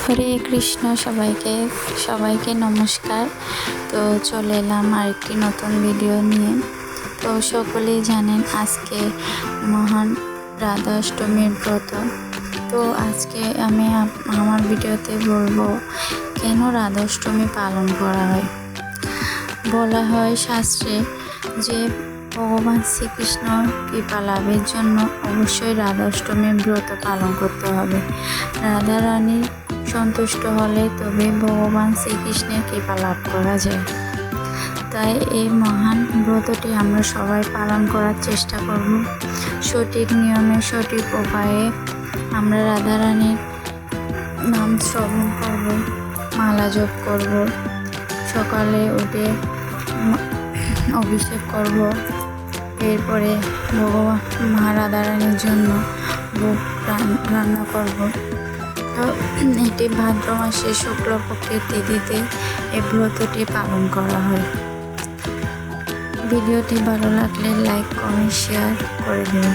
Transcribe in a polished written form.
হরে কৃষ্ণ। সবাইকে নমস্কার। তো চলে এলাম আরেকটি নতুন ভিডিও নিয়ে। তো সকলেই জানেন আজকে মহান রাধা অষ্টমীর ব্রত। তো আজকে আমি আমার ভিডিওতে বলবো কেন রাধা অষ্টমী পালন করা হয়। বলা হয় শাস্ত্রে যে ভগবান শ্রীকৃষ্ণ কৃপা লাভের জন্য অবশ্যই রাধা অষ্টমীর ব্রত পালন করতে হবে। রাধা রানী সন্তুষ্ট হলে তবে ভগবান শ্রীকৃষ্ণের কৃপা লাভ করা যায়। তাই এই মহান ব্রতটি আমরা সবাই পালন করার চেষ্টা করব। সঠিক নিয়মে সঠিক উপায়ে আমরা রাধা রানীর নাম শ্রবণ করব, মালা জপ করব, সকালে উঠে অভিষেক করব, এরপরে ভগবান মা রাধা রানীর জন্য ভোগ রান্না করব। তো এটি ভাদ্র মাসে শুক্লপক্ষের তিথিতে এই ব্রতটি পালন করা হয়। ভিডিওটি ভালো লাগলে লাইক কমেন্ট শেয়ার করে দিন।